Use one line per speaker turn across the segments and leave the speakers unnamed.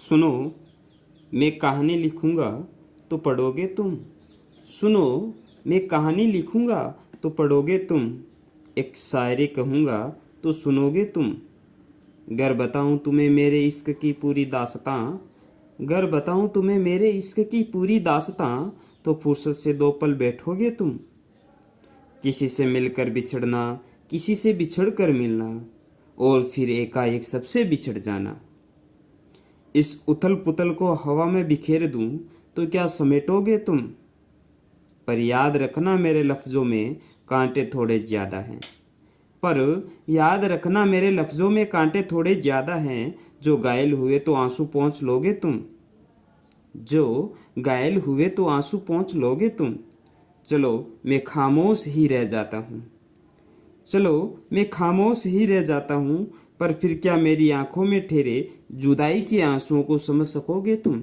सुनो मैं कहानी लिखूंगा तो पढ़ोगे तुम। सुनो मैं कहानी लिखूंगा तो पढ़ोगे तुम। एक शायरी कहूँगा तो सुनोगे तुम। गर बताऊँ तुम्हें मेरे इश्क की पूरी दास्तां। गर बताऊँ तुम्हें मेरे इश्क की पूरी दास्तां तो फुर्सत से दो पल बैठोगे तुम। किसी से मिलकर बिछड़ना, किसी से बिछड़ कर मिलना, और फिर एकाएक सबसे बिछड़ जाना। इस उथल पुथल को हवा में बिखेर दूं तो क्या समेटोगे तुम। पर याद रखना मेरे लफ्ज़ों में कांटे थोड़े ज़्यादा हैं। पर याद रखना मेरे लफ्ज़ों में कांटे थोड़े ज़्यादा हैं। जो घायल हुए तो आंसू पोंछ लोगे तुम। जो घायल हुए तो आंसू पोंछ लोगे तुम। चलो मैं खामोश ही रह जाता हूँ। चलो मैं खामोश ही रह जाता हूँ। पर फिर क्या मेरी आंखों में ठहरे जुदाई के आंसुओं को समझ सकोगे तुम।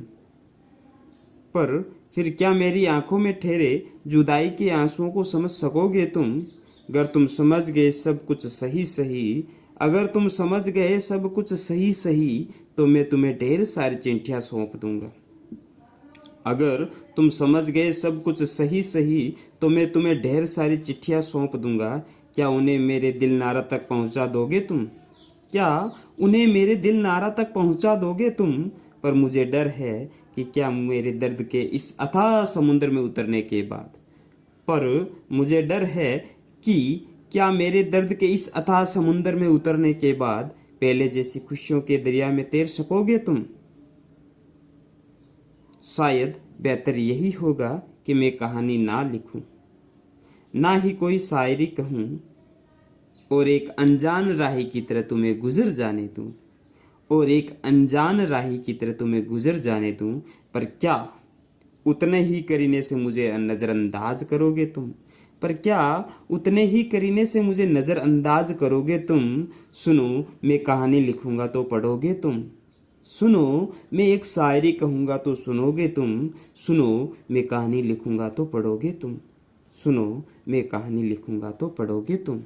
पर फिर क्या मेरी आंखों में ठहरे जुदाई के आंसुओं को समझ सकोगे तुम। अगर तुम समझ गए सब कुछ सही सही, अगर तुम समझ गए सब कुछ सही सही, तो मैं तुम्हें ढेर सारी चिट्ठियाँ सौंप दूंगा। अगर तुम समझ गए सब कुछ सही सही, तो मैं तुम्हें ढेर सारी चिट्ठियाँ सौंप दूंगा। क्या उन्हें मेरे दिल नारा तक पहुंचा दोगे तुम। क्या उन्हें मेरे दिल नारा तक पहुंचा दोगे तुम। पर मुझे डर है कि क्या मेरे दर्द के इस अथाह समुद्र में उतरने के बाद, पर मुझे डर है कि क्या मेरे दर्द के इस अथाह समुद्र में उतरने के बाद पहले जैसी खुशियों के दरिया में तैर सकोगे तुम। शायद बेहतर यही होगा कि मैं कहानी ना लिखूं, ना ही कोई शायरी कहूं, और एक अनजान राही की तरह तुम्हें गुजर जाने दूं, और एक अनजान राही की तरह तुम्हें गुजर जाने दूं। पर क्या उतने ही करीने से मुझे नज़रअंदाज करोगे तुम। पर क्या उतने ही करीने से मुझे नज़रअंदाज करोगे तुम। सुनो मैं कहानी लिखूंगा तो पढ़ोगे तुम। सुनो मैं एक शायरी कहूँगा तो सुनोगे तुम। सुनो मैं कहानी लिखूंगा तो पढ़ोगे तुम। सुनो मैं कहानी लिखूंगा तो पढ़ोगे तुम।